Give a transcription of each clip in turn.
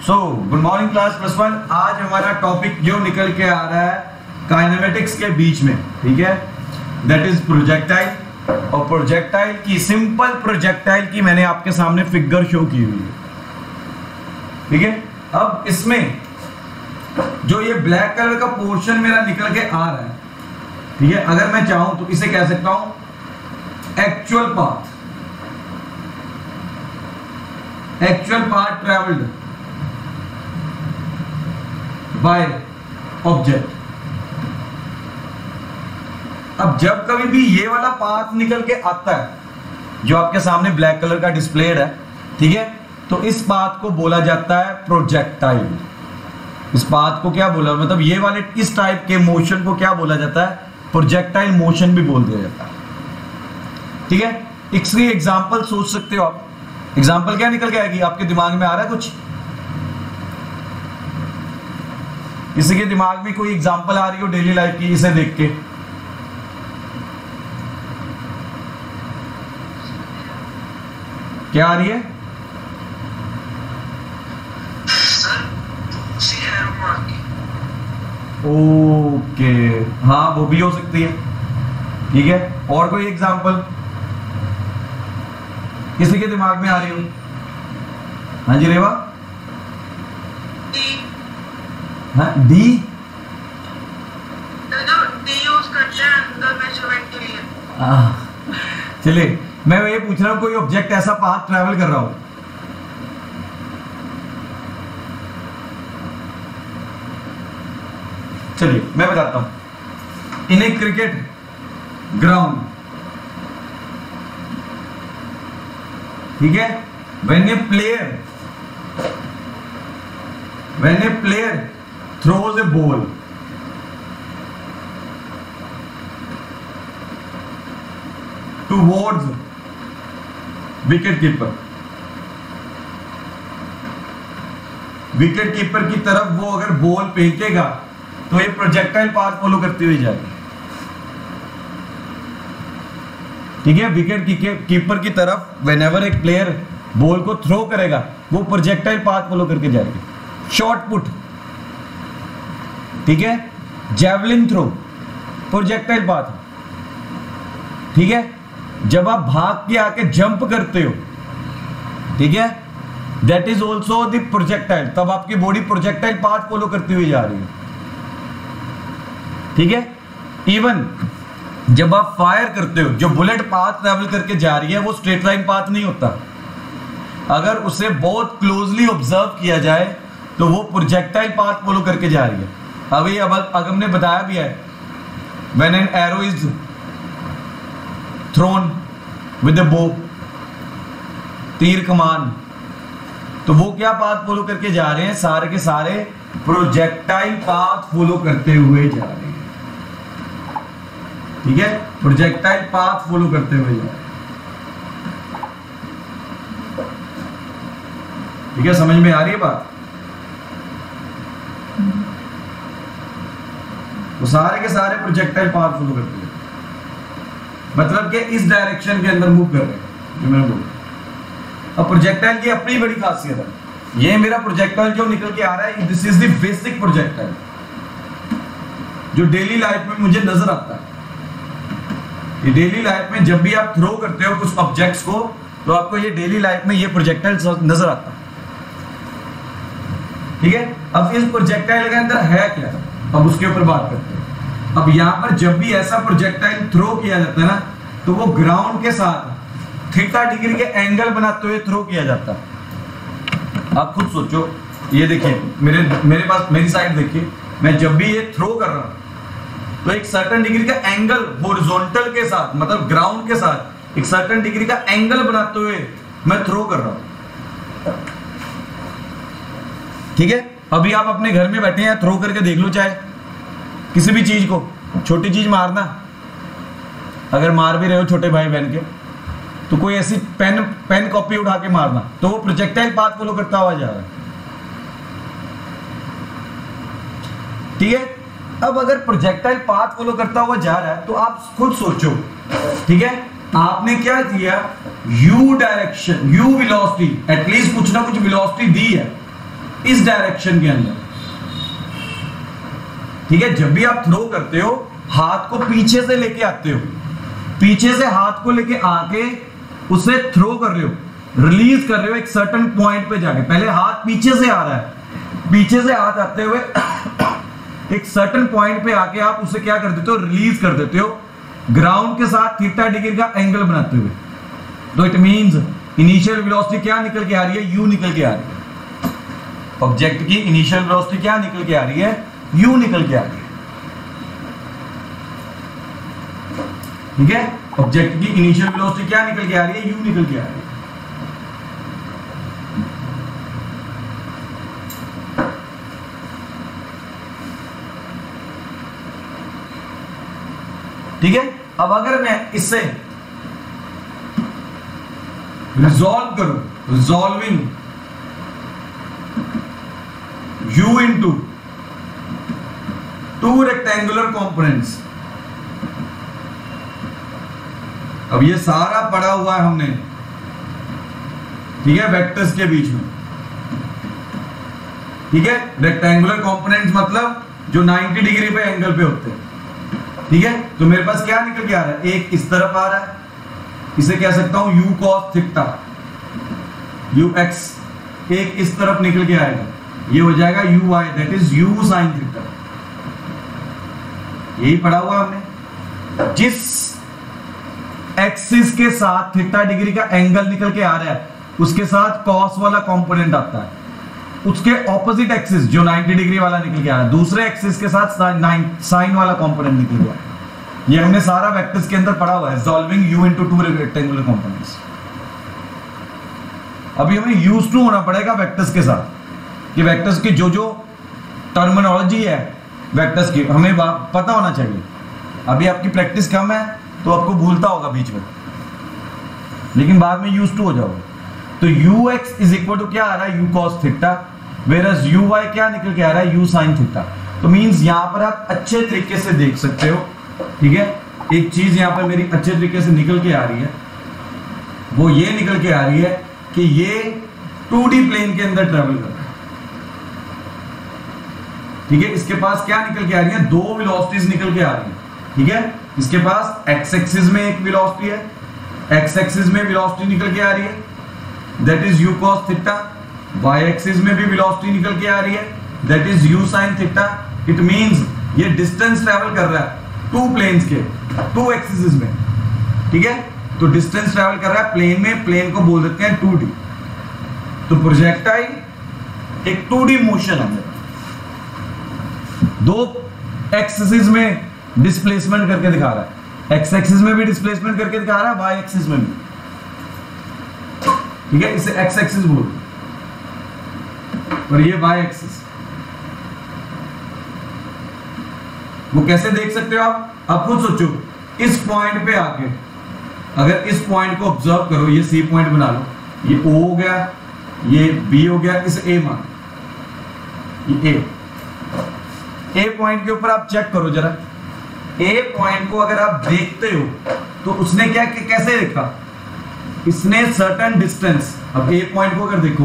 So good morning class +1। आज हमारा topic जो निकल के आ रहा है काइनेमेटिक्स के बीच में, ठीक है, दैट इज प्रोजेक्टाइल। और प्रोजेक्टाइल की, सिंपल प्रोजेक्टाइल की मैंने आपके सामने फिगर शो की हुई है, ठीक है। अब इसमें जो ये ब्लैक कलर का पोर्शन मेरा निकल के आ रहा है, ठीक है, अगर मैं चाहूं तो इसे कह सकता हूं actual path travelled by object. अब जब कभी भी ये वाला पाथ निकल के आता है जो आपके सामने ब्लैक कलर का डिस्प्लेड है, ठीक है, तो इस पाथ को बोला जाता है प्रोजेक्टाइल। इस पाथ को क्या बोला, मतलब ये वाले इस टाइप के मोशन को क्या बोला जाता है, प्रोजेक्टाइल मोशन भी बोल दिया जाता है, ठीक है। इसकी एग्जांपल सोच सकते हो आप। एग्जांपल क्या निकल के आएगी, आपके दिमाग में आ रहा है कुछ? किसी के दिमाग में कोई एग्जांपल आ रही हो डेली लाइफ की, इसे देख के? क्या आ रही है? ओके, हाँ वो भी हो सकती है, ठीक है। और कोई एग्जांपल किसी के दिमाग में आ रही हो? हाँ जी रेवा। हाँ डी यूज करते हैं अंदर मेजरमेंट के लिए। चलिए, मैं ये पूछ रहा हूं कोई ऑब्जेक्ट ऐसा पाथ ट्रैवल कर रहा हो, चलिए मैं बताता हूं। इन ए क्रिकेट ग्राउंड, ठीक है, when a player throws a ball towards wicket keeper की तरफ वो अगर बॉल फेंकेगा तो ये प्रोजेक्टाइल पाथ फॉलो करती हुई जाएगी, ठीक है। विकेट कीपर की तरफ व्हेनेवर एक प्लेयर बॉल को थ्रो करेगा वो प्रोजेक्टाइल पाथ फॉलो करके जाएगी। शॉट पुट, ठीक है, जैवलिन थ्रो प्रोजेक्टाइल पाथ, ठीक है। जब आप भाग के आके जंप करते हो, ठीक है, that is also the projectile, तब आपकी बॉडी प्रोजेक्टाइल पाथ फॉलो करती हुई जा रही है, ठीक है। इवन जब आप फायर करते हो, जो बुलेट पाथ ट्रैवल करके जा रही है वो स्ट्रेट लाइन पाथ नहीं होता, अगर उसे बहुत क्लोजली ऑब्जर्व किया जाए तो वो प्रोजेक्टाइल पाथ फॉलो करके जा रही है। अभी अब हमने बताया भी है, when an arrow is throne with a बो, तीर कमान, तो वो क्या पाथ फॉलो करके जा रहे हैं, सारे के सारे प्रोजेक्टाइल पाथ फॉलो करते हुए जा रहे हैं, ठीक है, प्रोजेक्टाइल पाथ फॉलो करते हुए जा रहे हैं, ठीक है। समझ में आ रही है बात? वो सारे के सारे प्रोजेक्टाइल पाथ फॉलो करते हैं, मतलब कि इस डायरेक्शन के अंदर मूव कर रहे हैं, जो मैंने बोला। अब प्रोजेक्टाइल की अपनी बड़ी खासियत है। ये मेरा प्रोजेक्टाइल जो निकल के आ रहा है, this is the basic projectile जो डेली लाइफ में मुझे नजर आता है। ये डेली लाइफ में जब भी आप थ्रो करते हो कुछ ऑब्जेक्ट्स को, तो आपको ये डेली लाइफ में ये प्रोजेक्टाइल नजर आता है, ठीक है। अब इस प्रोजेक्टाइल के अंदर है क्या, अब उसके ऊपर बात करते हैं। अब यहां पर जब भी ऐसा प्रोजेक्टाइल थ्रो किया जाता है ना, तो वो ग्राउंड के साथ थीटा डिग्री के एंगल बनाते हुए थ्रो किया जाता है। आप खुद सोचो, ये देखिए मेरे पास, मेरी साइड देखिए, मैं जब भी ये थ्रो कर रहा हूं तो एक सर्टेन डिग्री का एंगल हॉरिजॉन्टल के साथ, मतलब ग्राउंड के साथ एक सर्टेन डिग्री का एंगल बनाते हुए मैं थ्रो कर रहा हूं, ठीक है। अभी आप अपने घर में बैठे हैं, थ्रो करके देख लो, चाहे किसी भी चीज को, छोटी चीज मारना, अगर मार भी रहे हो छोटे भाई बहन के, तो कोई ऐसी पेन कॉपी उठा के मारना, तो वो प्रोजेक्टाइल पाथ फॉलो करता हुआ जा रहा है, ठीक है। अब अगर प्रोजेक्टाइल पाथ फॉलो करता हुआ जा रहा है तो आप खुद सोचो, ठीक है, आपने क्या दिया, you direction, you velocity, at least कुछ ना कुछ वेलोसिटी दी है, इस डायरेक्शन के अंदर। ठीक है, जब भी आप थ्रो करते हो हाथ को पीछे से लेके आते हो, पीछे से हाथ को लेके आके उसे थ्रो कर रहे हो, रिलीज कर रहे हो एक सर्टेन पॉइंट पे जाके। पहले हाथ पीछे से आ रहा है, पीछे से हाथ आते हुए एक सर्टेन पॉइंट पे आके आप उसे क्या कर देते हो, रिलीज कर देते हो ग्राउंड के साथ थीटा डिग्री का एंगल बनाते हुए। तो इट मींस इनिशियल वेलोसिटी क्या निकल के आ रही है, यू निकल के आ रही है। ऑब्जेक्ट की इनिशियल वेलोसिटी क्या निकल के आ रही है, यू निकल के आ रही है। ठीक है, ऑब्जेक्ट की इनिशियल वेलोसिटी क्या निकल के आ रही है, यू निकल के आ रही है। ठीक है, अब अगर मैं इससे रिजॉल्व करूं, resolving u into two rectangular components. अब ये सारा पढ़ा हुआ है हमने, ठीक है, वेक्टर्स के बीच में। ठीक है, रेक्टेंगुलर कंपोनेंट्स मतलब जो 90 डिग्री पे एंगल पे होते हैं। ठीक है, तो मेरे पास क्या निकल के आ रहा है, एक इस तरफ आ रहा है, इसे कह सकता हूं u cos थीटा, ux। एक इस तरफ निकल के आएगा, ये हो जाएगा uy, that is u sin theta. यही पढ़ा हुआ हमने। जिस एक्सिस के साथ थीटा डिग्री का एंगल निकल के आ रहा है उसके साथ cos वाला कंपोनेंट आता है, उसके ऑपोजिट एक्सिस जो 90 डिग्री वाला निकल के आ रहा है दूसरे एक्सिस के साथ साइन वाला कंपोनेंट निकल गया। ये हमने सारा वेक्टर्स के अंदर पढ़ा हुआ है, solving u into two rectangular components. अभी हमें यूज टू होना पड़ेगा वेक्टर्स के साथ कि वेक्टर्स की जो जो टर्मिनोलॉजी है वेक्टर्स की हमें पता होना चाहिए। अभी आपकी प्रैक्टिस कम है तो आपको भूलता होगा बीच में, लेकिन बाद में यूज टू हो जाओगे। तो ux इज इक्वल टू क्या आ रहा है, u cos theta, versus uy क्या निकल के आ रहा है, u sin थीटा। तो मींस यहां पर आप अच्छे तरीके से देख सकते हो। ठीक है, एक चीज यहां पर मेरी अच्छे तरीके से निकल के आ रही है, वो ये निकल के आ रही है कि ये 2D प्लेन के अंदर ट्रेवल कर रहा है। ठीक है, इसके पास क्या निकल के आ रही है, दो वेलोसिटीज निकल के आ रही है। ठीक है, इसके पास x एक्सिस में एक वेलोसिटी है, x एक्सिस में वेलोसिटी निकल के आ रही है, that is u cos theta. y axis में भी वेलोसिटी निकल के आ रही है, that is u sin theta. It means ये डिस्टेंस ट्रैवल कर रहा है टू प्लेन्स के, टू एक्सिस में। ठीक है, तो डिस्टेंस ट्रैवल कर रहा है प्लेन में, प्लेन को बोल देते हैं 2D। तो प्रोजेक्टाइल एक 2D मोशन है, दो एक्सिस में डिस्प्लेसमेंट करके दिखा रहा है, एक्स एक्सिस में भी डिस्प्लेसमेंट करके दिखा रहा है, वाई एक्सिस में भी। ठीक है, इसे एक्स एक्सिस बोल और ये वाई एक्सिस। वो कैसे देख सकते हो आप खुद सोचो। इस पॉइंट पे आके अगर इस पॉइंट को ऑब्जर्व करो, ये सी पॉइंट बना लो, ये ओ हो गया, ये बी हो गया, इसे ए मान, ये ए पॉइंट के ऊपर आप चेक करो जरा। ए पॉइंट को अगर आप देखते हो तो उसने क्या कैसे देखा, इसने सर्टेन डिस्टेंस, अब ए पॉइंट को अगर देखो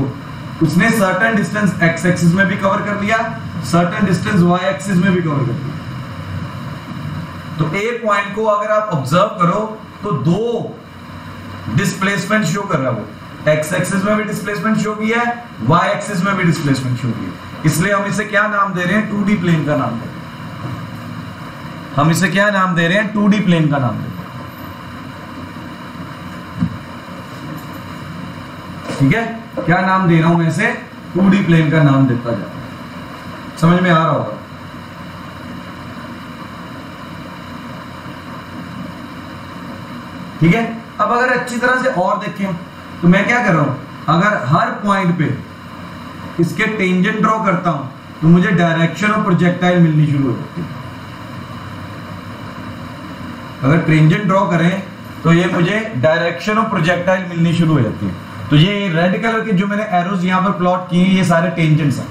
उसने सर्टेन डिस्टेंस एक्स एक्सिस में भी कवर कर लिया, सर्टेन डिस्टेंस वाई एक्सिस में भी कवर कर लिया। तो ए पॉइंट को अगर आप ऑब्जर्व करो तो दो डिस्प्लेसमेंट शो कर रहा है, वो एक्स एक्सिस में भी डिस्प्लेसमेंट शो किया है, वाई एक्सिस में भी डिस्प्लेसमेंट शो किया है। इसलिए हम इसे क्या नाम दे रहे हैं, 2D प्लेन का नाम दे रहे हैं। हम इसे क्या नाम दे रहे हैं, 2D प्लेन का नाम दे रहे हैं। ठीक है, क्या नाम दे रहा हूं मैं इसे, 2D प्लेन का नाम देता जा रहा हूं। समझ में आ रहा होगा। ठीक है, अब अगर अच्छी तरह से और देखें तो मैं क्या कर रहा हूं, अगर हर पॉइंट पे इसके टेंजेंट ड्रॉ करता हूं तो मुझे डायरेक्शन ऑफ प्रोजेक्टाइल मिलनी शुरू हो जाती है। अगर टेंजेंट ड्रॉ करें तो ये मुझे डायरेक्शन ऑफ प्रोजेक्टाइल मिलनी शुरू हो जाती है। तो ये रेड कलर के जो मैंने एरोज यहां पर प्लॉट किए हैं, ये सारे टेंजेंट्स हैं,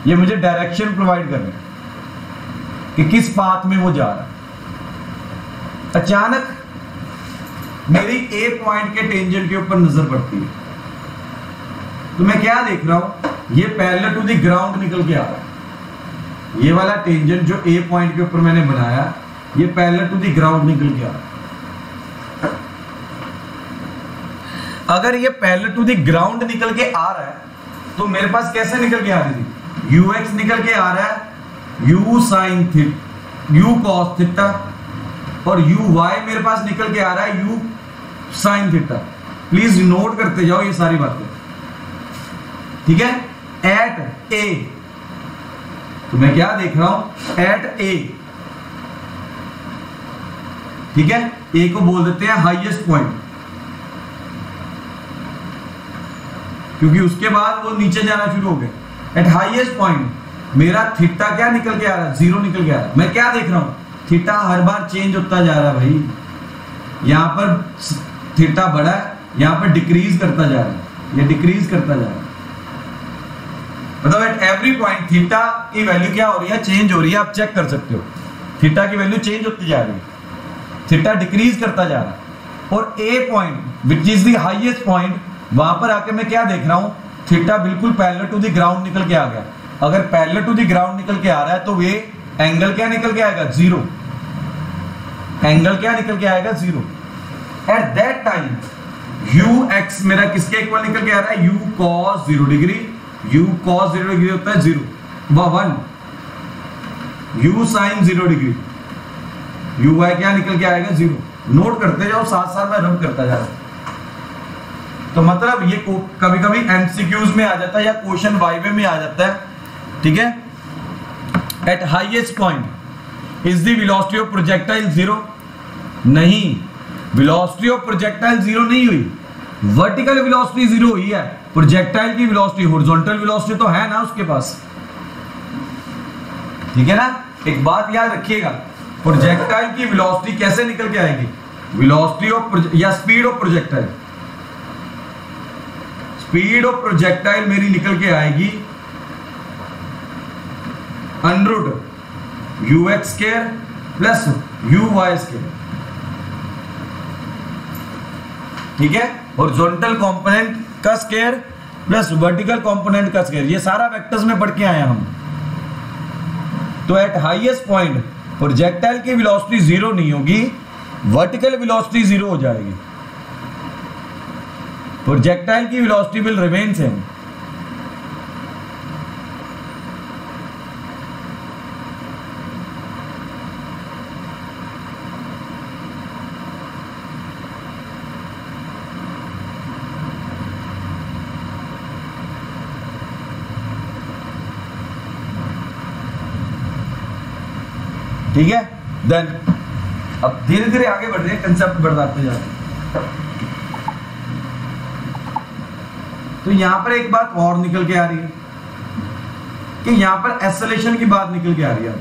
ये मुझे डायरेक्शन प्रोवाइड कर रहे हैं कि किस पाथ में वो जा रहा है। अचानक मेरी ए पॉइंट के टेंजेंट के ऊपर नजर पड़ती है, तो मैं क्या देख रहा हूं, ये पैरेलल टू द ग्राउंड निकल के आ रहा है। ये वाला टेंजेंट जो ए पॉइंट के ऊपर मैंने बनाया, ये पैरेलल टू द ग्राउंड निकल के आ रहा है। अगर ये पैरेलल टू द ग्राउंड निकल के आ रहा है तो मेरे पास कैसे निकल के आ रही थी, ux निकल के आ रहा है u sin theta, u cos theta, और uy मेरे पास निकल के आ रहा है u sin theta. Please note करते जाओ ये सारी बातें, ठीक है। एट a, तो मैं क्या देख रहा हूं, एट a, ठीक है। a को बोल देते हैं हाईएस्ट पॉइंट, क्योंकि उसके बाद वो नीचे जाना शुरू हो गया। एट हाईएस्ट पॉइंट मेरा थीटा क्या निकल के आ रहा है, 0 निकल के आ रहा है। मैं क्या देख रहा हूं, थीटा हर बार चेंज होता जा रहा है भाई। यहां पर थीटा बढ़ा है, यहां पर डिक्रीज करता जा रहा है, ये डिक्रीज करता जा रहा है। मतलब एट एवरी पॉइंट थीटा की वैल्यू क्या हो रही है, चेंज हो रही है। आप चेक कर सकते हो, थीटा की वैल्यू चेंज होती जा रही है, थीटा डिक्रीज करता जा रहा है। और a point which is the highest point, वहां पर आके मैं क्या देख रहा हूं, थीटा बिल्कुल पैरेलल टू द ग्राउंड निकल के आ गया। अगर पैरेलल टू द ग्राउंड निकल के आ रहा है तो ये एंगल क्या निकल के आएगा, 0। एंगल क्या निकल के आएगा, 0। एट दैट टाइम ux मेरा किसके इक्वल निकल के आ रहा है, u cos 0 degree. u cos 0 degree होता है 0 व 1, u sin 0 डिग्री, uy क्या निकल के आएगा, 0। नोट करते जाओ, साथ साथ में रब करता जा रहा हूं। तो मतलब ये कभी कभी एमसीक्यूज में आ जाता है या क्वेश्चन वाइवे में आ जाता है, ठीक है। Eight highest point is the velocity of projectile 0, नहीं, वेलोसिटी ऑफ प्रोजेक्टाइल 0 नहीं हुई, वर्टिकल वेलोसिटी 0 हुई है। प्रोजेक्टाइल की वेलोसिटी, हॉरिजॉन्टल वेलोसिटी तो है ना उसके पास, ठीक है ना। एक बात याद रखिएगा, प्रोजेक्टाइल की वेलोसिटी कैसे निकल के आएगी, वेलोसिटी ऑफ या speed of projectile, speed of projectile मेरी निकल के आएगी √ux² प्लस uy², ठीक है। हॉरिजॉन्टल कंपोनेंट का स्क्वायर प्लस वर्टिकल कंपोनेंट का स्क्वायर, ये सारा वेक्टर्स में पढ़ के आए हम। तो एट हाईएस्ट पॉइंट प्रोजेक्टाइल की वेलोसिटी 0 नहीं होगी, वर्टिकल वेलोसिटी 0 हो जाएगी। प्रोजेक्टाइल की वेलोसिटी विल रिमेन सेम। ठीक है। देन अब धीरे धीरे आगे बढ़ रहे हैं, कंसेप्ट बढ़ाते जा रहे हैं। तो यहां पर एक बात और निकल के आ रही है कि यहां पर एक्सेलरेशन की बात निकल के आ रही है,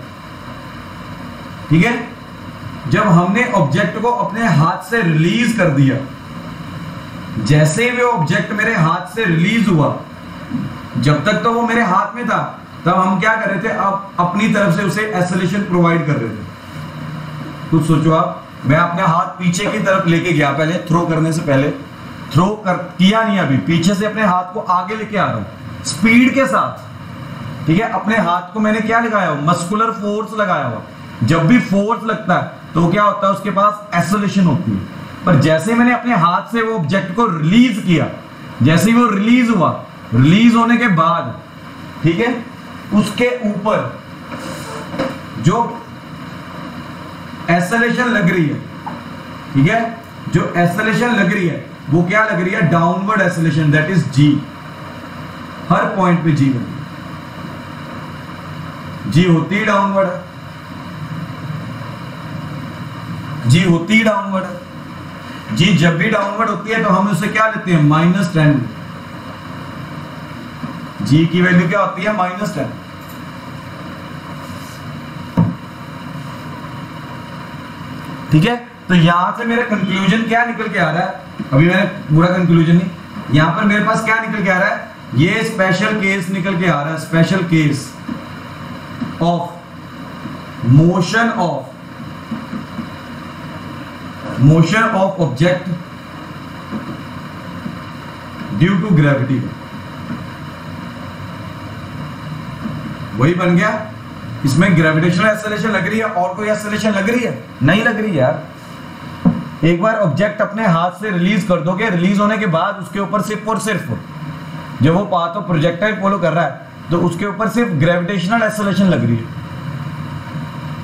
ठीक है। जब हमने ऑब्जेक्ट को अपने हाथ से रिलीज कर दिया, जैसे ही वो ऑब्जेक्ट मेरे हाथ से रिलीज हुआ, जब तक तो वो मेरे हाथ में था, तब हम क्या कर रहे थे, अब अपनी तरफ से उसे एक्सेलरेशन प्रोवाइड कर रहे थे। कुछ सोचो आप, मैं अपने हाथ पीछे की तरफ लेके गया, पहले थ्रो करने से पहले थ्रो किया नहीं, अभी पीछे से अपने हाथ को आगे लेके आ रहा हूं स्पीड के साथ, ठीक है। अपने हाथ को मैंने क्या लगाया हुआ, मस्कुलर फोर्स लगाया हुआ। जब भी फोर्स लगता है तो क्या होता है, उसके पास एक्सेलरेशन होती है। पर जैसे मैंने अपने हाथ से वो ऑब्जेक्ट को रिलीज किया, जैसे ही वो रिलीज हुआ, रिलीज होने के बाद, ठीक है, उसके ऊपर जो एक्सेलरेशन लग रही है, ठीक है, जो एक्सेलरेशन लग रही है वो क्या लग रही है, downward acceleration, that is g. हर पॉइंट पे जी लगी, जी होती ही डाउनवर्ड है, जी होती ही डाउनवर्ड है। जी जब भी डाउनवर्ड होती है तो हम उसे क्या लेते हैं, -10। जी की वैल्यू क्या होती है, -10। ठीक है। तो यहां से मेरा कंक्लूजन क्या निकल के आ रहा है, अभी मैंने पूरा कंक्लूजन नहीं, यहां पर मेरे पास क्या निकल के आ रहा है, ये स्पेशल केस निकल के आ रहा है, special case of motion of object due to gravity. वही बन गया। इसमें ग्रेविटेशनल एक्सेलरेशन लग रही है और कोई एक्सेलरेशन लग रही है? नहीं लग रही है यार। एक बार ऑब्जेक्ट अपने हाथ से रिलीज कर दोगे, रिलीज होने के बाद उसके ऊपर सिर्फ और सिर्फ जब वो पाथ ऑफ प्रोजेक्टाइल फॉलो कर रहा है तो उसके ऊपर सिर्फ ग्रेविटेशनल एक्सेलरेशन लग रही है।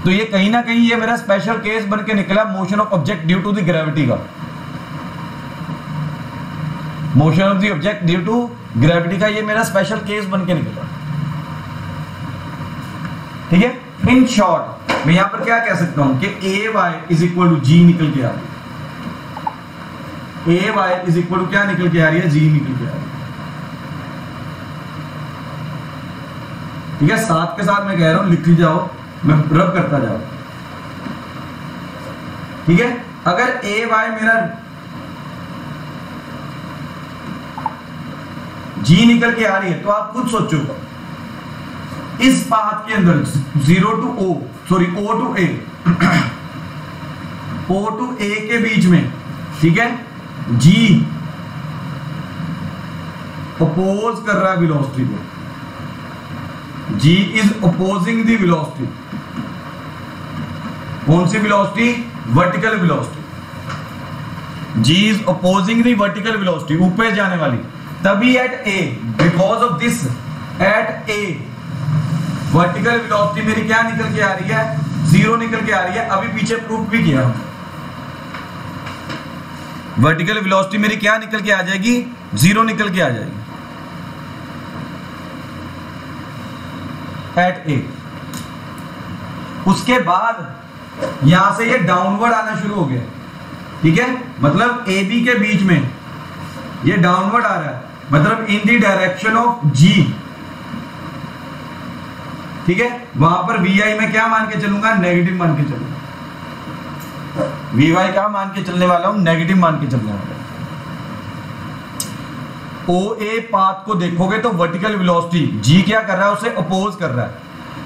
तो ये कहीं ना कहीं ये मेरा स्पेशल केस बन के निकला motion of object due to the gravity का। Motion of the object due to gravity का ये मेरा स्पेशल केस बन के निकला। ठीक है, इन शॉर्ट मैं यहां पर क्या कह सकता हूं कि ए वाई इज इक्वल टू जी निकल के आ रही है। ए वाई इज इक्वल टू क्या निकल के आ रही है? जी निकल के आ रही है। ठीक है, साथ के साथ मैं कह रहा हूं लिख जाओ, मैं रब करता जाओ। ठीक है, अगर ए वाई मेरा जी निकल के आ रही है तो आप खुद सोचो इस पाथ के अंदर 0 to O sorry O to A O to A के बीच में, ठीक है, जी अपोज कर रहा है वेलोसिटी को। G is opposing the velocity. कौन सी velocity? Vertical velocity. G is opposing the vertical velocity, ऊपर जाने वाली। तभी at A, because of this at A vertical velocity मेरी क्या निकल के आ रही है? 0 निकल के आ रही है। अभी पीछे प्रूफ भी किया। वर्टिकल वेलोसिटी मेरी क्या निकल के आ जाएगी? 0 निकल के आ जाएगी एट A। उसके बाद यहां से ये डाउनवर्ड आना शुरू हो गया। ठीक है, मतलब ए बी के बीच में ये डाउनवर्ड आ रहा है, मतलब इन दी डायरेक्शन ऑफ जी। ठीक है, वहां पर वी आई में क्या मान के चलूंगा? नेगेटिव मान के चलूंगा। वी वाई क्या मान के चलने वाला हूं? नेगेटिव मान के चलने वाला हूं। ओ ए पाथ को देखोगे तो वर्टिकल वेलोसिटी जी क्या कर रहा है? उसे अपोज कर रहा है।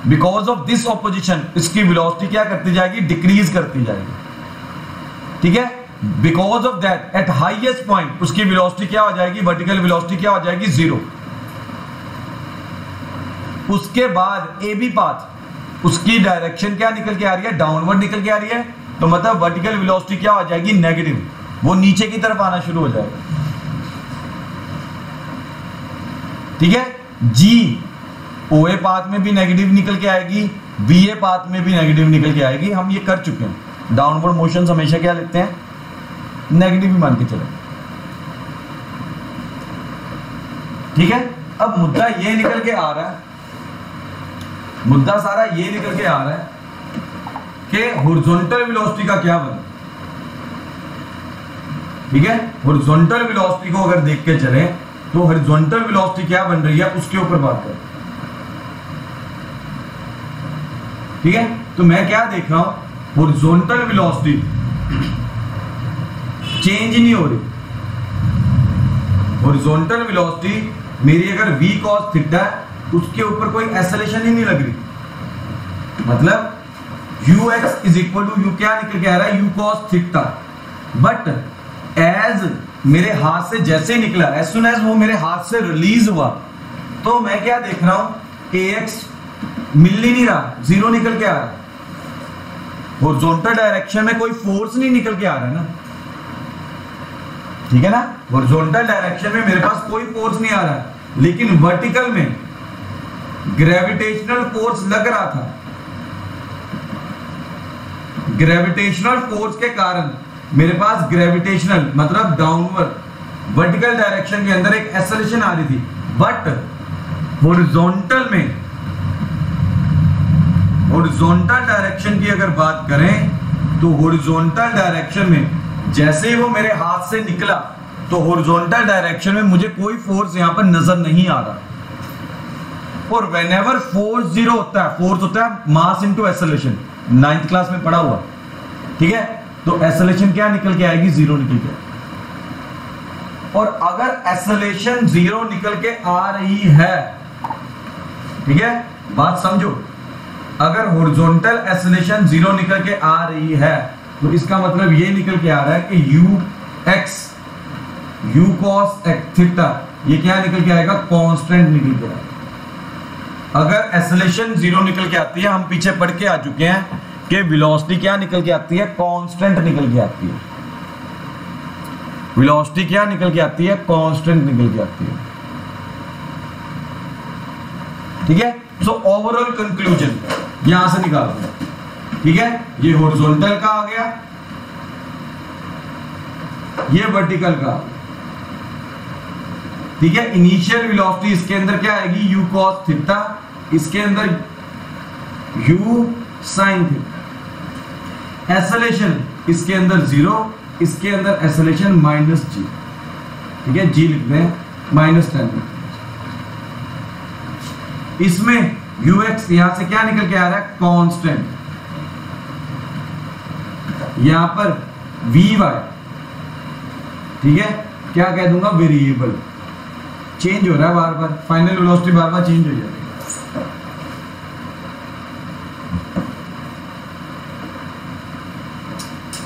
बिकॉज ऑफ दिस ऑपोजिशन इसकी वेलोसिटी क्या करती जाएगी? डिक्रीज करती जाएगी। ठीक है, because of that at highest point उसकी वेलोसिटी क्या हो जाएगी? वर्टिकल वेलोसिटी क्या हो जाएगी? 0। उसके बाद ए बी पाथ उसकी डायरेक्शन क्या निकल के आ रही है? डाउनवर्ड निकल के आ रही है। तो मतलब वर्टिकल वेलोसिटी क्या हो जाएगी? नेगेटिव। वो नीचे की तरफ आना शुरू हो जाएगा। ठीक है, जी ओ ए पाथ में भी नेगेटिव निकल के आएगी, बी ए पाथ में भी नेगेटिव निकल के आएगी। हम ये कर चुके हैं। डाउनवर्ड मोशन हमेशा क्या लेते हैं? नेगेटिव ही मान के चलो। ठीक है, अब मुद्दा ये निकल के आ रहा है, मुद्दा सारा ये निकल के आ रहा है कि हॉरिजॉन्टल वेलोसिटी का क्या बने। ठीक है, हॉरिजॉन्टल वेलोसिटी को अगर देख के चले तो हॉरिजॉन्टल वेलोसिटी क्या बन रही है उसके ऊपर बात करें। ठीक है, तो मैं क्या देख रहा हूं? हॉरिजॉन्टल वेलोसिटी चेंज ही नहीं हो रही। हॉरिजॉन्टल वेलोसिटी मेरी अगर v cos थीटा उसके ऊपर कोई एक्सेलरेशन ही नहीं लग रही। मतलब ux is equal to u क्या निकल के आ रहा है? u cos theta. But as मेरे हाथ से जैसे ही निकला, एज सुन एज वो मेरे हाथ से रिलीज हुआ, तो मैं क्या देख रहा हूं? ax मिल ही नहीं रहा, 0 निकल के आ रहा है। हॉरिजॉन्टल डायरेक्शन में कोई फोर्स नहीं निकल के आ रहा है ना। ठीक है ना, हॉरिजॉन्टल डायरेक्शन में मेरे पास कोई फोर्स नहीं आ रहा है, लेकिन वर्टिकल में ग्रेविटेशनल फोर्स लग रहा था। ग्रेविटेशनल फोर्स के कारण मेरे पास ग्रेविटेशनल मतलब डाउनवर्ड वर्टिकल डायरेक्शन के अंदर एक एक्सेलरेशन आ रही थी। बट हॉरिजॉन्टल में, हॉरिजॉन्टल डायरेक्शन की अगर बात करें तो हॉरिजॉन्टल डायरेक्शन में जैसे ही वो मेरे हाथ से निकला तो हॉरिजॉन्टल डायरेक्शन में मुझे कोई फोर्स यहां पर नजर नहीं आ रहा। और व्हेनेवर फोर्स 0 होता है, फोर्स होता है mass into acceleration, 9th class में पढ़ा हुआ। ठीक है, तो एक्सेलरेशन क्या निकल के आएगी? 0 निकल के। और अगर एक्सेलरेशन 0 निकल के आ रही है, ठीक है, बात समझो, अगर हॉरिजॉन्टल एक्सेलरेशन 0 निकल के आ रही है तो इसका मतलब ये निकल के आ रहा है कि u cos थीटा ये क्या निकल के आएगा? कांस्टेंट निकल के आएगा। अगर एक्सेलरेशन 0 निकल के आती है, हम पीछे पढ़ के आ चुके हैं कि वेलोसिटी क्या निकल के आती है, कांस्टेंट निकल के आती है। वेलोसिटी क्या निकल के आती है, कांस्टेंट निकल के आती है। ठीक है, सो ओवरऑल कंक्लूजन यहां से निकालते हैं। ठीक है, ये हॉरिजॉन्टल का आ गया, ये वर्टिकल का आ गया। ठीक है, इनिशियल वेलोसिटी इसके अंदर क्या आएगी, u cos थीटा, इसके अंदर u sin थीटा। एक्सेलरेशन इसके अंदर 0, इसके अंदर एक्सेलरेशन -g। ठीक है, g लिखते हैं -10। इसमें ux यहां से क्या निकल के आ रहा है, कांस्टेंट। यहां पर vy, ठीक है, क्या कह दूंगा, वेरिएबल। चेंज हो रहा है बार बार, फाइनल वेलोसिटी बार बार चेंज हो जाती है।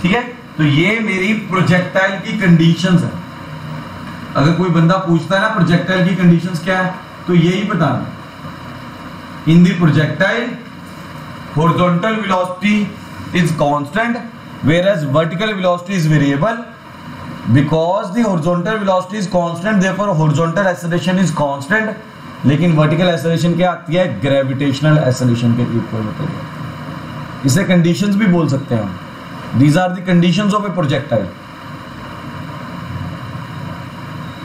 ठीक है, तो ये मेरी प्रोजेक्टाइल की कंडीशंस है। अगर कोई बंदा पूछता है ना प्रोजेक्टाइल की कंडीशंस क्या है, तो यही बताना। In the projectile horizontal velocity is constant whereas vertical velocity is variable. Because the horizontal velocity is constant, therefore horizontal acceleration is constant. लेकिन vertical acceleration क्या आती है, gravitational acceleration के इक्वल होती है। इसे conditions भी बोल सकते हैं हम। These are the conditions of a projectile.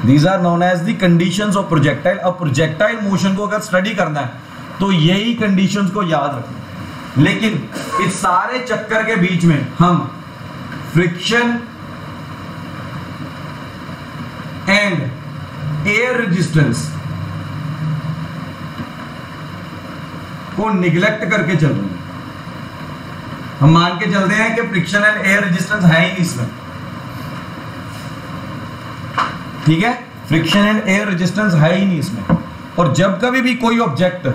These are known as the conditions of projectile. अब projectile motion को अगर study करना है तो यही conditions को याद रखना। लेकिन इस सारे चक्कर के बीच में हम फ्रिक्शन एंड एयर रेजिस्टेंस को निगलेक्ट करके चल रहे हैं। हम मान के चलते हैं कि फ्रिक्शन एंड एयर रेजिस्टेंस है ही नहीं इसमें। ठीक है, फ्रिक्शन एंड एयर रेजिस्टेंस है ही नहीं इसमें। और जब कभी भी कोई ऑब्जेक्ट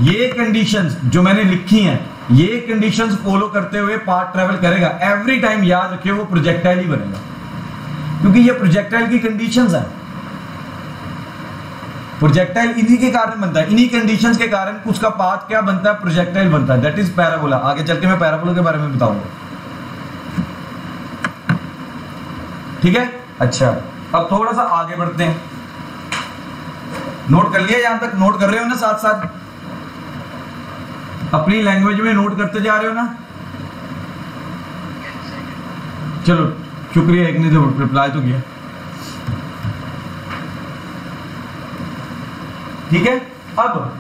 ये कंडीशंस जो मैंने लिखी हैं, ये कंडीशंस फॉलो करते हुए पाथ ट्रेवल करेगा, एवरी टाइम याद रखिए वो प्रोजेक्टाइल ही बनेगा, क्योंकि ये प्रोजेक्टाइल की कंडीशंस है। प्रोजेक्टाइल इन्हीं के कारण बनता है, इन्हीं कंडीशंस के कारण उसका पाथ क्या बनता है, प्रोजेक्टाइल बनता है। That is parabola. आगे चल के मैं पैराबोला के बारे में बताऊंगा। ठीक है, अच्छा अब थोड़ा सा आगे बढ़ते हैं। नोट कर लिया, यहां तक नोट कर रहे हो ना, साथ साथ अपनी लैंग्वेज में नोट करते जा रहे हो ना। चलो शुक्रिया, एक ने तो रिप्लाई तो किया। ठीक है, अब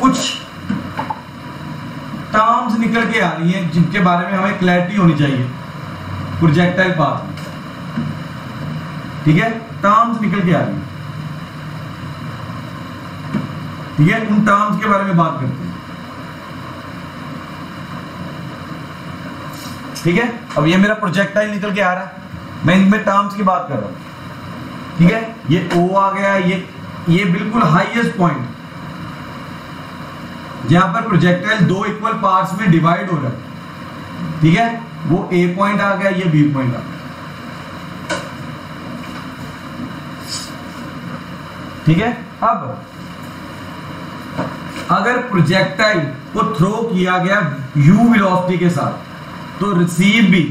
कुछ टर्म्स निकल के आ रही हैं जिनके बारे में हमें क्लैरिटी होनी चाहिए प्रोजेक्टाइल पाथ में। ठीक है, टर्म्स निकल के आ रही हैं। ठीक है, उन टर्म्स के बारे में बात करते हैं। ठीक है, अब ये मेरा प्रोजेक्टाइल निकल के आ रहा है, मैं इनमें टर्म्स की बात कर रहा हूं। ठीक है, ये O आ गया, ये बिल्कुल हाईएस्ट पॉइंट जहां पर प्रोजेक्टाइल दो इक्वल पार्ट्स में डिवाइड हो रहा है। ठीक है, वो A पॉइंट आ गया, ये B पॉइंट आ गया। ठीक है, अब अगर प्रोजेक्टाइल को थ्रो किया गया u वेलोसिटी के साथ, तो रिसीव भी,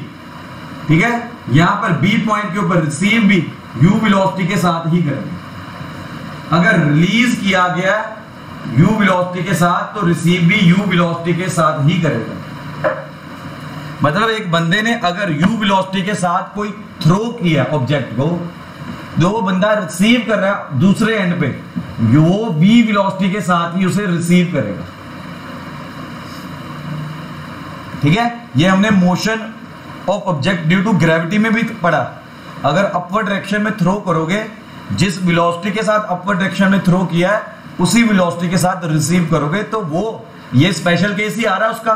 ठीक है, यहां पर B पॉइंट के ऊपर रिसीव भी u वेलोसिटी के साथ ही करेंगे। अगर रिलीज किया गया u वेलोसिटी के साथ, तो रिसीव भी u वेलोसिटी के साथ ही करेगा। मतलब एक बंदे ने अगर u वेलोसिटी के साथ कोई थ्रो किया ऑब्जेक्ट को, जो वो बंदा रिसीव कर रहा है दूसरे एंड पे, वो v वेलोसिटी के साथ ही उसे रिसीव करेगा। ठीक है, ये हमने motion of object due to gravity में भी पढ़ा। अगर अपवर्ड डायरेक्शन में थ्रो करोगे, जिस वेलोसिटी के साथ अपवर्ड डायरेक्शन में थ्रो किया है उसी वेलोसिटी के साथ रिसीव करोगे, तो वो ये स्पेशल केस ही आ रहा है उसका।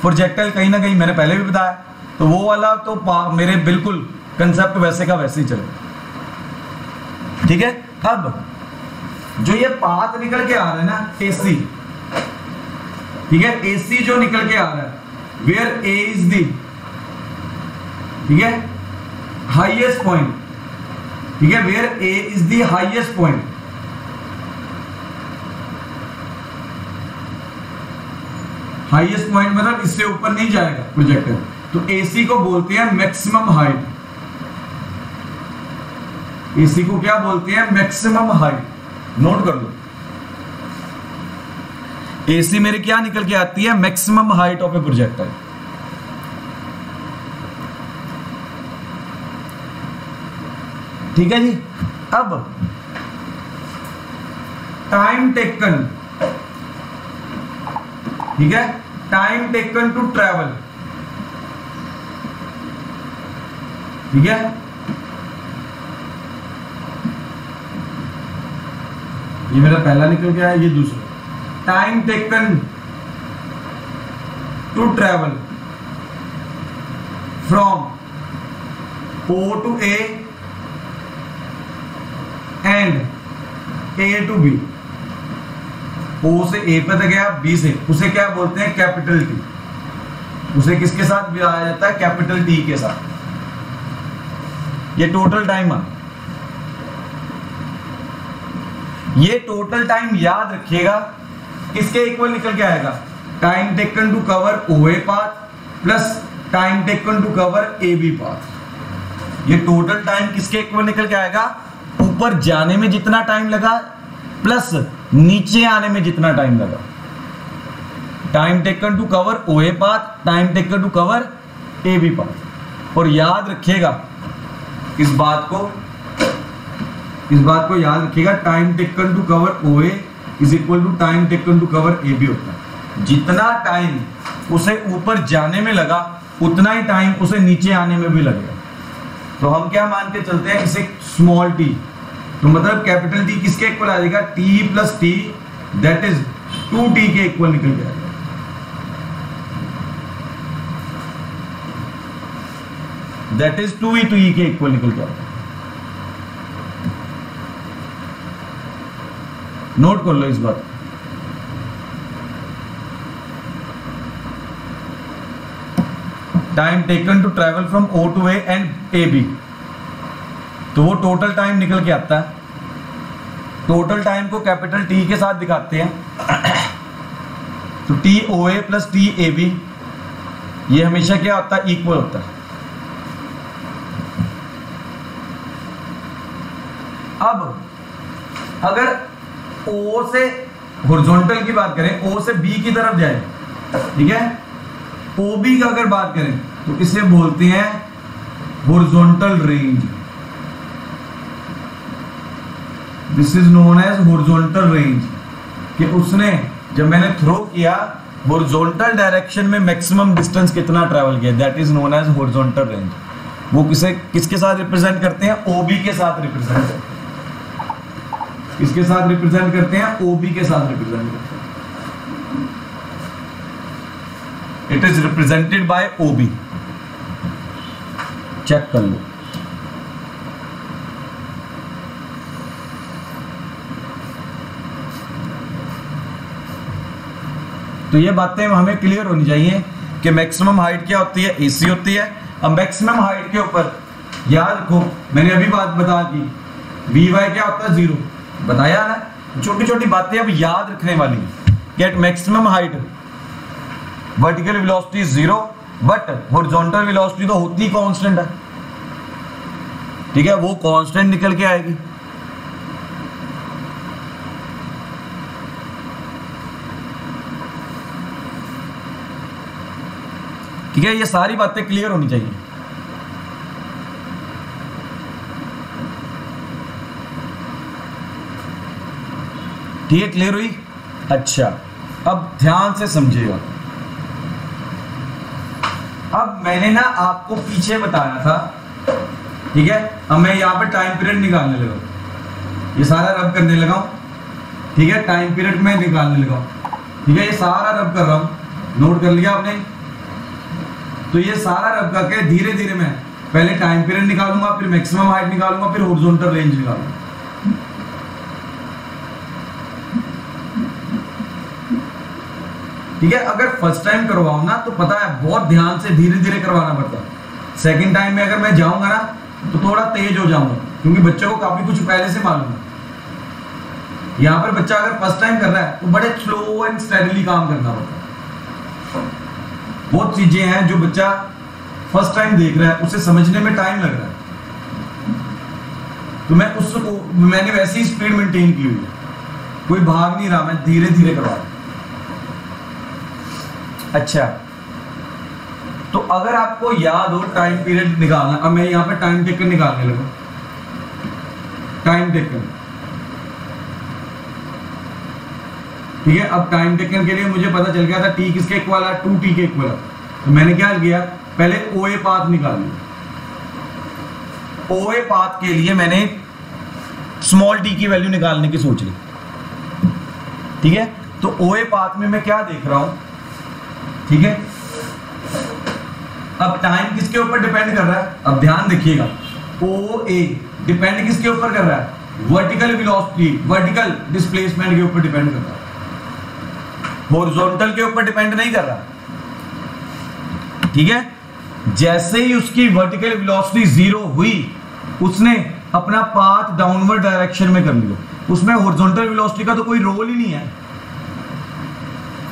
प्रोजेक्टाइल कहीं ना कहीं मैंने पहले भी बताया, तो वो वाला तो मेरे बिल्कुल कंसेप्ट वैसे का वैसे ही चले। ठीक है, अब जो ये पाथ निकल के आ रहा है ना AC, ठीक है, AC जो निकल के आ रहा है, where A is the, ठीक है, highest point, ठीक है, where A is the highest point, highest point मतलब इससे ऊपर नहीं जाएगा प्रोजेक्टर, तो एसी को बोलते हैं मैक्सिमम हाइट। एसी को क्या बोलते हैं? Maximum height. नोट कर लो, एसी मेरे क्या निकल के आती है? Maximum height of A projectile. ठीक है जी। अब टाइम टेकन, ठीक है, टाइम टेकन टू ट्रेवल, ठीक है, ये मेरा पहला निकल गया है, ये दूसरा। Time taken to travel from O to A and A to B। O से A पे तक गया, B से, उसे क्या बोलते हैं? Capital T। उसे किसके साथ मिलाया जाता है? कैपिटल T के साथ। ये टोटल टाइम है। ये टोटल टाइम याद रखिएगा, किसके इक्वल निकल के आएगा? Time taken to cover OA path plus time taken to cover AB path. ये टोटल टाइम किसके इक्वल निकल के आएगा? ऊपर जाने में जितना टाइम लगा प्लस नीचे आने में जितना टाइम लगा। Time taken to cover OA path, time taken to cover AB path. और याद रखिएगा इस बात को याद रखिएगा, time taken to cover OA is equal to time taken to cover AB होता है। जितना टाइम उसे ऊपर जाने में लगा उतना ही टाइम उसे नीचे आने में भी लगेगा। तो हम क्या मान के चलते हैं? इसे स्मॉल t, तो मतलब कैपिटल T किसके इक्वल आ जाएगा? T plus T, that is 2T के इक्वल निकल के आएगा। दैट इज 2E के इक्वल निकल के आएगा। नोट कर लो इस बात। Time taken to travel from O to A and AB, तो वो टोटल टाइम निकल के आता है। टोटल टाइम को कैपिटल T के साथ दिखाते हैं, तो TOA प्लस TAB ये हमेशा क्या होता है? इक्वल होता है। अब अगर O से हॉरिजॉन्टल की बात करें, O से B की तरफ जाए, ठीक है, OB का अगर बात करें तो इसे बोलते हैं horizontal range. This is known as horizontal range. कि उसने जब मैंने थ्रो किया हॉरिजॉन्टल डायरेक्शन में मैक्सिमम डिस्टेंस कितना ट्रेवल किया, that is known as horizontal range. वो किसके साथ रिप्रेजेंट करते हैं? OB के साथ रिप्रेजेंट करते हैं। किसके साथ रिप्रेजेंट करते हैं? OB के साथ रिप्रेजेंट करते हैं। It is represented by OB। Check कर लो। तो ये बातें हमें क्लियर होनी चाहिए कि मैक्सिमम हाइट क्या होती है? AC होती है। अब मैक्सिमम हाइट के ऊपर याद रखो, मैंने अभी बात बता दी, Vy क्या होता है? 0 बताया ना। छोटी छोटी बातें अब याद रखने वाली। Get maximum height, vertical velocity 0, but horizontal velocity तो होती कांस्टेंट है, ठीक है, वो कांस्टेंट निकल के आएगी। ठीक है, ये सारी बातें क्लियर होनी चाहिए। ठीक है, क्लियर हुई? अच्छा, अब ध्यान से समझिएगा। अब मैंने ना आपको पीछे बताया था, ठीक है, अब मैं यहाँ पे टाइम पीरियड निकालने लगा, ये सारा रब करने लगा हूं, ठीक है, टाइम पीरियड में निकालने लगा हूं, ठीक है, ये सारा रब कर रहा हूं, नोट कर लिया आपने? तो ये सारा रब करके धीरे धीरे मैं पहले टाइम पीरियड निकालूंगा, फिर मैक्सिमम हाइट निकालूंगा, फिर हॉरिजॉन्टल रेंज निकालूंगा। ठीक है, अगर फर्स्ट टाइम करवाऊं ना तो पता है बहुत ध्यान से धीरे धीरे करवाना पड़ता है। सेकंड टाइम में अगर मैं जाऊंगा ना तो थोड़ा तेज हो जाऊंगा, क्योंकि बच्चों को काफी कुछ पहले से मालूम है। यहाँ पर बच्चा अगर फर्स्ट टाइम कर रहा है तो बड़े स्लो एंड स्टेडीली काम करना पड़ता है। बहुत चीजें हैं जो बच्चा फर्स्ट टाइम देख रहा है, उसे समझने में टाइम लग रहा है, तो मैं उसको मैंने वैसे ही स्पीड मेंटेन की हुई है, कोई भाग नहीं रहा, मैं धीरे धीरे करवा रहा हूं। अच्छा, तो अगर आपको याद हो टाइम पीरियड निकालना, अब मैं यहां पे टाइम टेकन निकालने लगा, टाइम टेकन, ठीक है। अब टाइम टेकन के लिए मुझे पता चल गया था टी किसके इक्वल है, 2t के इक्वल है, तो मैंने क्या किया, पहले ओए पाथ निकाल लिया। ओए पाथ के लिए मैंने स्मॉल टी की वैल्यू निकालने की सोच ली, ठीक है। तो ओए पाथ में मैं क्या देख रहा हूं, ठीक है। अब टाइम किसके ऊपर डिपेंड कर रहा है, अब ध्यान देखिएगा, ओ ए डिपेंड किसके ऊपर कर रहा है, वर्टिकल वेलोसिटी, वर्टिकल डिस्प्लेसमेंट के ऊपर डिपेंड कर रहा है, हॉरिजॉन्टल के ऊपर डिपेंड नहीं कर रहा, ठीक है। जैसे ही उसकी वर्टिकल वेलोसिटी 0 हुई, उसने अपना पाथ डाउनवर्ड डायरेक्शन में कर लिया, उसमें हॉरिजॉन्टल वेलोसिटी का तो कोई रोल ही नहीं है,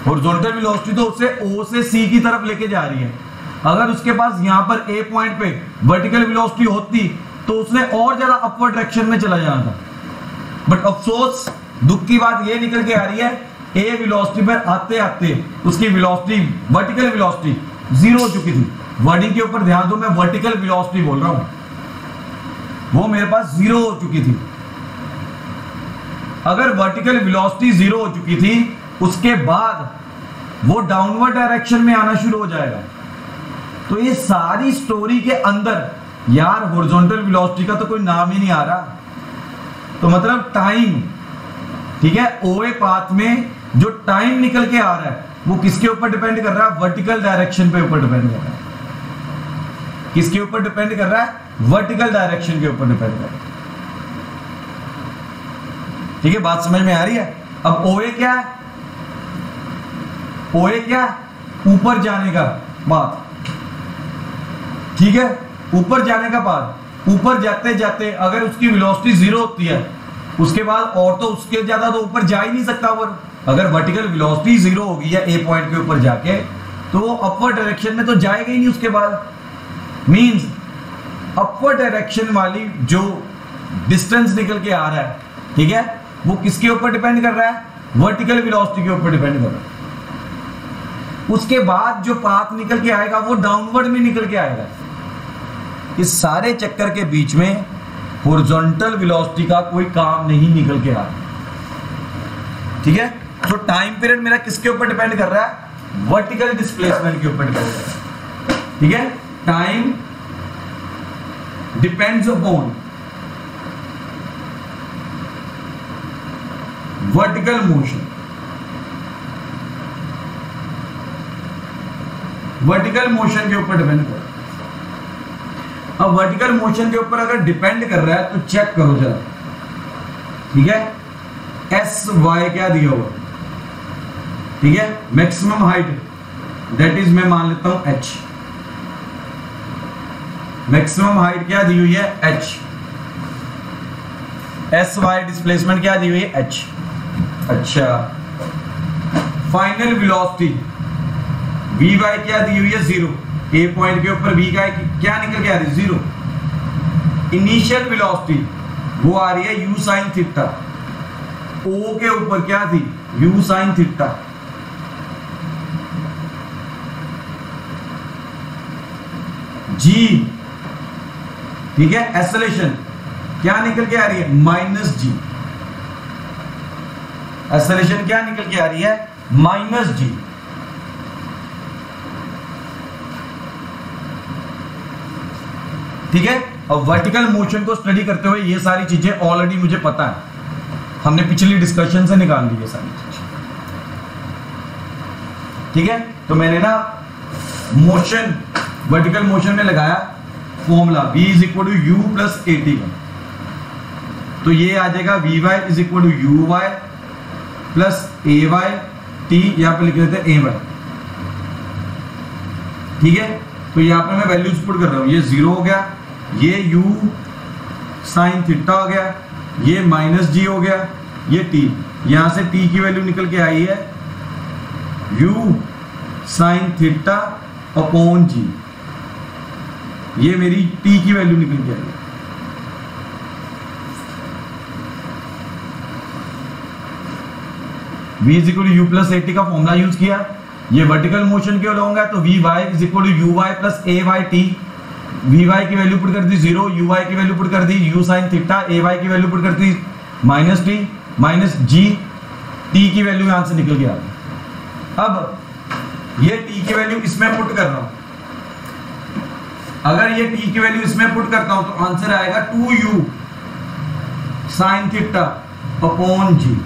हॉरिजॉन्टल वेलोसिटी तो उसे ओ से सी की तरफ लेके जा रही है। अगर उसके पास यहां पर ए पॉइंट पे वर्टिकल वेलोसिटी होती तो उसने और ज्यादा अपवर्ड डायरेक्शन में चला जाना था, बट अफसोस दुख की बात यह निकल के आ रही है, ए वेलोसिटी पर आते आते उसकी वेलोसिटी, वर्टिकल वेलोसिटी 0 हो चुकी थी। वर्डिंग के ऊपर ध्यान दो, मैं वर्टिकल वेलोसिटी बोल रहा हूं, वो मेरे पास 0 हो चुकी थी। अगर वर्टिकल वेलोसिटी 0 हो चुकी थी, उसके बाद वो डाउनवर्ड डायरेक्शन में आना शुरू हो जाएगा। तो ये सारी स्टोरी के अंदर यार हॉरिजॉन्टल वेलोसिटी का तो कोई नाम ही नहीं आ रहा, तो मतलब टाइम, ठीक है, ओए पाथ में जो टाइम निकल के आ रहा है वो किसके ऊपर डिपेंड कर रहा है, वर्टिकल डायरेक्शन पे ऊपर डिपेंड कर रहा है। किसके ऊपर डिपेंड कर रहा है, वर्टिकल डायरेक्शन के ऊपर डिपेंड कर रहा है, ठीक है। बात समझ में आ रही है। अब ओए क्या है, ओए क्या, ऊपर जाने का बात, ठीक है, ऊपर जाने का बात। ऊपर जाते जाते अगर उसकी वेलोसिटी 0 होती है, उसके बाद और तो उसके ज्यादा तो ऊपर जा ही नहीं सकता। और अगर वर्टिकल वेलोसिटी 0 होगी या ए पॉइंट के ऊपर जाके, तो वो अपवर्ड डायरेक्शन में तो जाएगा ही नहीं। उसके बाद मींस अपवर्ड डायरेक्शन वाली जो डिस्टेंस निकल के आ रहा है, ठीक है, वो किसके ऊपर डिपेंड कर रहा है, वर्टिकल वेलोसिटी के ऊपर डिपेंड कर रहा है। उसके बाद जो पाथ निकल के आएगा वो डाउनवर्ड में निकल के आएगा। इस सारे चक्कर के बीच में हॉरिजॉन्टल वेलोसिटी का कोई काम नहीं निकल के आ रहा, ठीक है। तो टाइम पीरियड मेरा किसके ऊपर डिपेंड कर रहा है, वर्टिकल डिस्प्लेसमेंट के ऊपर डिपेंड कर रहा है, ठीक है। Time depends upon vertical motion, vertical motion के ऊपर डिपेंड कर रहा है। अब वर्टिकल मोशन के ऊपर अगर डिपेंड कर रहा है तो चेक करो जरा, ठीक है। एस वाई क्या दिया हुआ, ठीक है, मैक्सिमम हाइट, दैट इज मैं मान लेता हूं एच, मैक्सिमम हाइट क्या दी हुई है, एच। एस वाई डिस्प्लेसमेंट क्या दी हुई है, एच। अच्छा, फाइनल वेलोसिटी वी वाई क्या दी हुई है, 0। ए पॉइंट के ऊपर वी का क्या निकल के आ रही है, 0। इनिशियल वेलोसिटी वो आ रही है यू साइन थीटा, ओ के ऊपर क्या थी, यू साइन थीटा। जी, ठीक है, एक्सेलरेशन क्या निकल के आ रही है, माइनस जी। एक्सेलरेशन क्या निकल के आ रही है, माइनस जी। ठीक है। और वर्टिकल मोशन को स्टडी करते हुए ये सारी चीजें ऑलरेडी मुझे पता है, हमने पिछली डिस्कशन से निकाल ली ये सारी चीजें, ठीक है। तो मैंने ना मोशन, वर्टिकल मोशन में लगाया formula v is equal to you plus A t, तो ये आ जाएगा v Y is equal to you Y plus A Y t, यहां पे लिख देते हैं ए वाई, ठीक है। तो यहां पर मैं वैल्यूज पुट कर रहा हूं, ये 0 हो गया, ये u साइन थीटा हो गया, ये माइनस जी हो गया, ये t, यहां से t की वैल्यू निकल के आई है u sine theta upon G, ये मेरी टी की वैल्यू निकल के आई। v is equal to you plus A T का फॉर्मूला यूज किया। ये वर्टिकल मोशन के अलॉन्ग है तो V Y is equal to you Y plus A Y T. V Y की वैल्यू पुट कर दी 0, यू वाई की वैल्यू पुट कर दी U sine theta, A Y की वैल्यू पुट कर दी माइनस टी माइनस जी, टी की वैल्यू यहां से निकल के आ गई। अब ये टी की वैल्यू इसमें पुट कर रहा हूं, अगर ये टी की वैल्यू इसमें पुट करता हूं तो आंसर आएगा 2u sign theta upon G.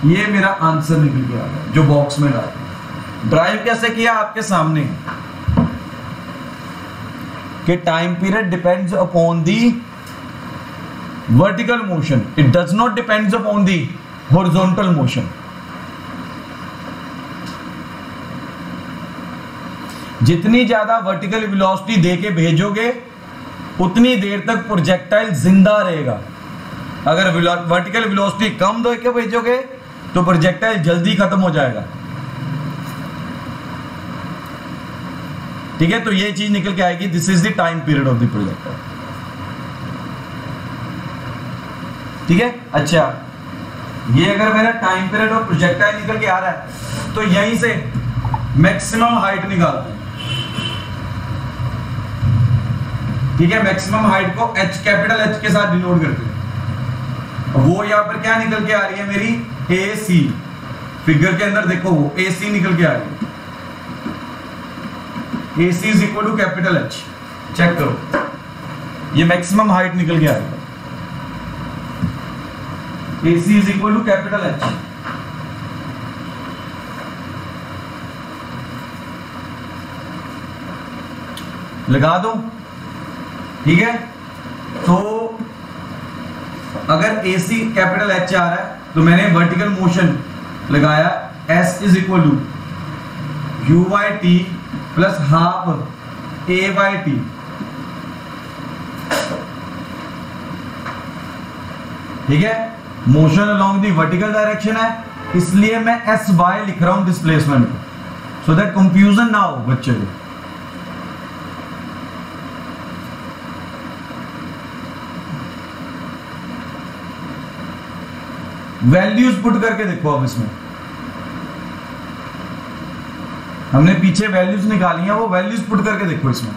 ये मेरा आंसर निकल के आ गया जो बॉक्स में डाला। ड्राइव कैसे किया आपके सामने कि time period depends upon the vertical motion, it does not depends upon the horizontal motion. जितनी ज्यादा वर्टिकल वेलोसिटी देके भेजोगे उतनी देर तक प्रोजेक्टाइल जिंदा रहेगा। अगर वर्टिकल वेलोसिटी कम देके भेजोगे तो प्रोजेक्टाइल जल्दी खत्म हो जाएगा। ठीक है, तो ये चीज निकल के आएगी, this is the time period of the projectile. ठीक है, अच्छा ये अगर मेरा टाइम पीरियड ऑफ प्रोजेक्टाइल निकल के आ रहा है तो यहीं से मैक्सिमम हाइट निकालते हैं। ठीक है, मैक्सिमम हाइट को एच, कैपिटल एच के साथ डिनोट करते हैं। वो यहां पर क्या निकल के आ रही है मेरी ए सी, फिगर के अंदर देखो वो ए सी निकल के आ रही है। A C is equal to capital H, check करो ये मैक्सिमम हाइट निकल के आ रही है। A C is equal to capital H. लगा दो, ठीक है। तो अगर ए सी कैपिटल एच आ रहा है तो मैंने वर्टिकल मोशन लगाया, s is equal to you y t plus half A Y t. ठीक है, motion along the vertical direction है, इसलिए मैं एस वाई लिख रहा हूं डिस्प्लेसमेंट को, सो दैट कंफ्यूजन ना हो बच्चे को। वैल्यूज पुट करके देखो। अब इसमें हमने पीछे वैल्यूज निकाली हैं, वो वैल्यूज पुट करके देखो इसमें।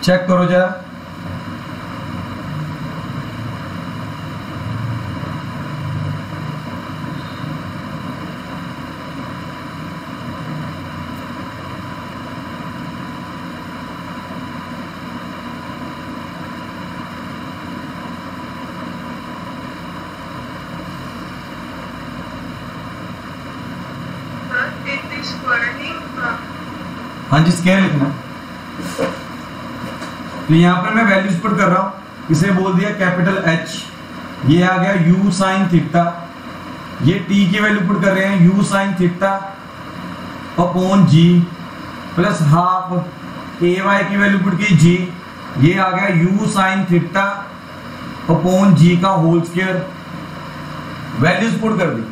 चेक करो जरा, हाँ जी स्केयर लिखना। तो यहां पर मैं वैल्यूज पुट कर रहा हूं, इसे बोल दिया कैपिटल एच, ये आ गया यू साइन थीटा, ये टी की वैल्यू पुट कर रहे हैं U sine theta upon G plus half ए वाई की वैल्यू पुट की जी, ये आ गया U sine theta upon G का होल स्क्वायर। वैल्यूज पुट कर दी।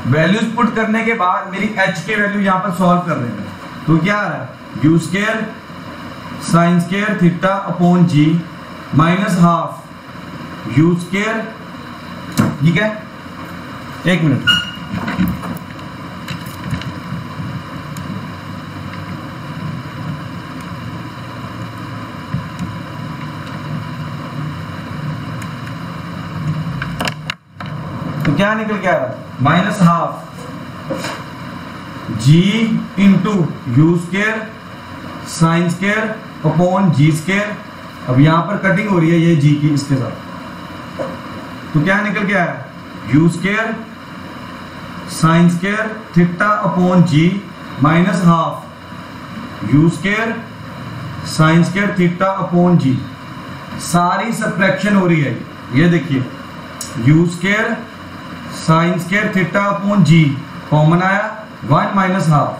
वैल्यूज पुट करने के बाद मेरी h के वैल्यू यहां पर सॉल्व कर रहे हैं, तो क्या आ रहा है u square sine square theta upon ji minus half you square. ठीक है, एक मिनट, तो क्या निकल के आ रहा है minus half g into u square sine square upon g square. अब यहां पर कटिंग हो रही है ये जी की इसके साथ, तो क्या निकल के आया U square sine square theta upon ji minus half you square sine square theta upon G. सारी सब्ट्रैक्शन हो रही है। ये देखिए U square sine square theta upon G common आया 1 माइनस हाफ,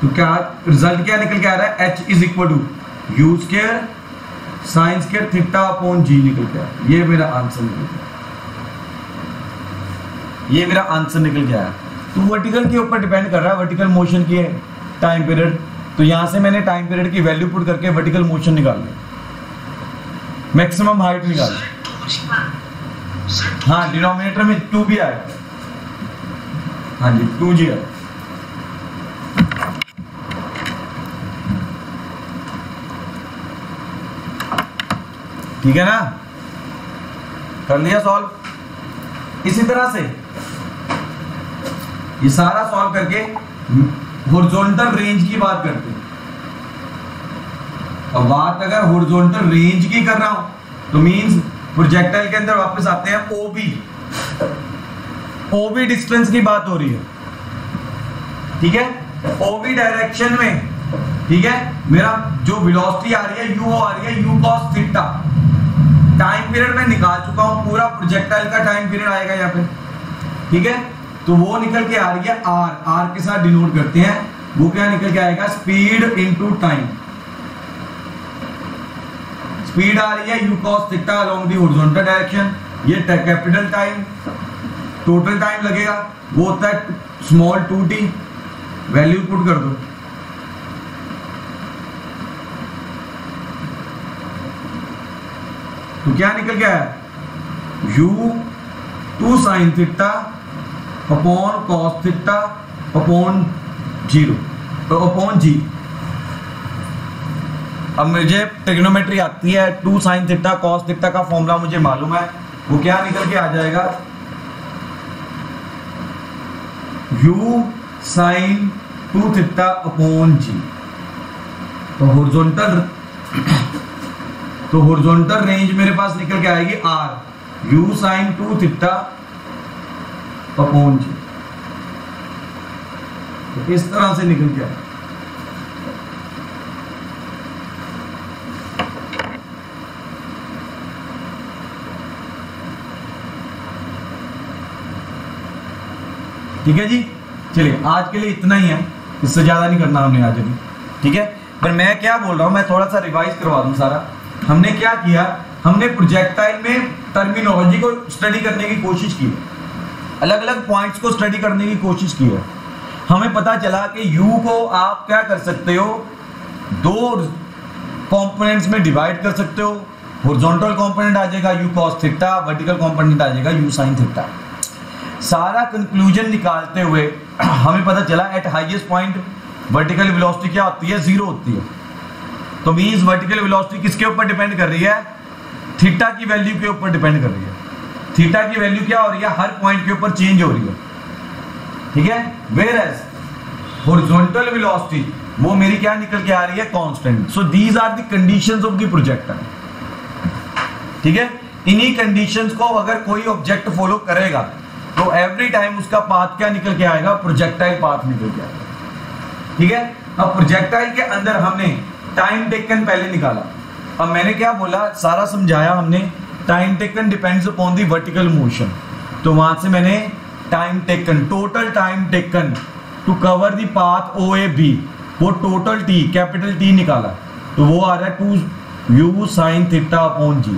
तो क्या रिजल्ट क्या निकल के आ रहा है, h is equal to U square sine square theta upon G निकल के आया। ये मेरा आंसर निकल गया, ये मेरा आंसर निकल गया है। तो वर्टिकल के ऊपर डिपेंड कर रहा है, वर्टिकल मोशन की टाइम पीरियड। तो यहां से मैंने टाइम पीरियड की वैल्यू पुट करके वर्टिकल मोशन निकाल लिया, मैक्सिमम हाइट निकाल लिया। हाँ डिनोमिनेटर में 2 भी आया, हाँ जी 2g है। ठीक है ना, कर लिया सॉल्व। इसी तरह से ये सारा सॉल्व करके हॉरिजॉन्टल रेंज की बात करते हैं। अब बात अगर हॉरिजॉन्टल रेंज की कर रहा हूं तो मींस प्रोजेक्टाइल के अंदर वापस आते हैं ओबी डिस्टेंस की बात हो रही है। ठीक है, ओबी डायरेक्शन में, ठीक है, मेरा जो वेलोसिटी आ रही है यू आ रही है you cos theta. Time period में निकाल चुका हूं, पूरा प्रोजेक्टाइल का टाइम पीरियड आएगा यहाँ पे। ठीक है, तो वो निकल के आ रही है आर के साथ डिनोट करते हैं। वो क्या निकल के आएगा, स्पीड इनटू टाइम। स्पीड आ रही है you cos theta along the horizontal direction. ये कैपिटल टाइम, टोटल टाइम लगेगा वो होता है स्मॉल 2t। वैल्यू पुट कर दो, तो क्या निकल गया है, u 2 sign theta upon cos theta upon 0 तो अपॉन जी। अब मुझे ट्रिग्नोमेट्री आती है, 2 साइन थीटा कॉस थीटा का फॉर्मूला मुझे मालूम है। वो क्या निकल के आ जाएगा, u sine 2 theta upon G. तो हॉरिजॉन्टल रेंज मेरे पास निकल के आएगी r u sine 2 theta upon G. तो इस तरह से निकल के आएगा। ठीक है जी, चलिए आज के लिए इतना ही है, इससे ज्यादा नहीं करना हमने आज अभी। ठीक है, पर मैं क्या बोल रहा हूं, मैं थोड़ा सा रिवाइज करवा दूं सारा। हमने क्या किया, हमने प्रोजेक्टाइल में टर्मिनोलॉजी को स्टडी करने की कोशिश की है, अलग अलग पॉइंट्स को स्टडी करने की कोशिश की है। हमें पता चला कि यू को आप क्या कर सकते हो, 2 कंपोनेंट्स में डिवाइड कर सकते हो। हॉरिजॉन्टल कंपोनेंट आ जाएगा U cos theta, vertical component आ जाएगा यू साइन थीटा। सारा कंक्लूजन निकालते हुए हमें पता चला at highest point vertical velocity क्या होती है, 0 होती है। तो मींस वर्टिकल वेलोसिटी किसके ऊपर डिपेंड कर रही है, थीटा की वैल्यू के ऊपर डिपेंड कर रही है। थीटा की वैल्यू क्या हो रही है, हर पॉइंट के ऊपर चेंज हो रही है। ठीक है, वेयर एज हॉरिजॉन्टल वेलोसिटी वो मेरी क्या निकल के आ रही है, constant. So these are the conditions of the projectile. ठीक है, इन्हीं कंडीशंस को अगर कोई ऑब्जेक्ट फॉलो करेगा तो एवरी टाइम उसका पाथ क्या निकल के आएगा, प्रोजेक्टाइल पाथ निकल के आएगा। ठीक है, अब प्रोजेक्टाइल के अंदर हमने टाइम टेकन पहले निकाला। अब मैंने क्या बोला, सारा समझाया हमने, time taken depends upon the vertical motion. तो वहां से मैंने time taken, total time taken to cover the path OAB, वो टोटल T, कैपिटल T निकाला। तो वो आ रहा है 2u साइन थीटा अपॉन जी।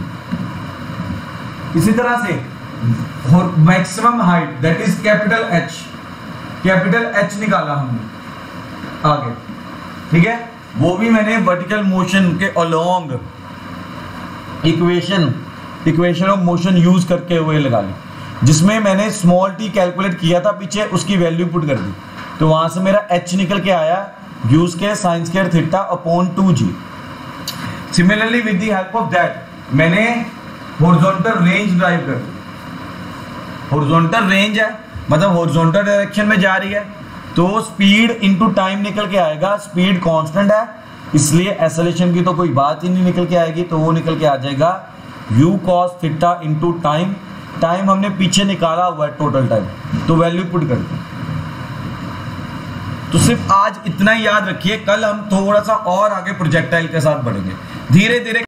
इसी तरह से maximum height that is capital H निकाला हमने आगे। ठीक है, वो भी मैंने वर्टिकल मोशन के along equation of motion use करके हुए लगा ली, जिसमें मैंने स्मॉल t कैलकुलेट किया था पीछे, उसकी वैल्यू पुट कर दी। तो वहां से मेरा h निकल के आया u square sine square theta upon 2g। Similarly with the help of that मैंने हॉरिजॉन्टल रेंज ड्राइव कर दी। हॉरिजॉन्टल रेंज है मतलब हॉरिजॉन्टल डायरेक्शन में जा रही है, तो स्पीड इनटू टाइम निकल के आएगा। स्पीड कांस्टेंट है, इसलिए एक्सेलरेशन की तो कोई बात ही नहीं निकल के आएगी। तो वो निकल के आ जाएगा u cos theta into time time हमने पीछे निकाला हुआ है टोटल टाइम, तो वैल्यू पुट करते हैं। तो सिर्फ आज इतना ही याद रखिए, कल हम थोड़ा सा और आगे प्रोजेक्टाइल के साथ बढ़ेंगे धीरे धीरे।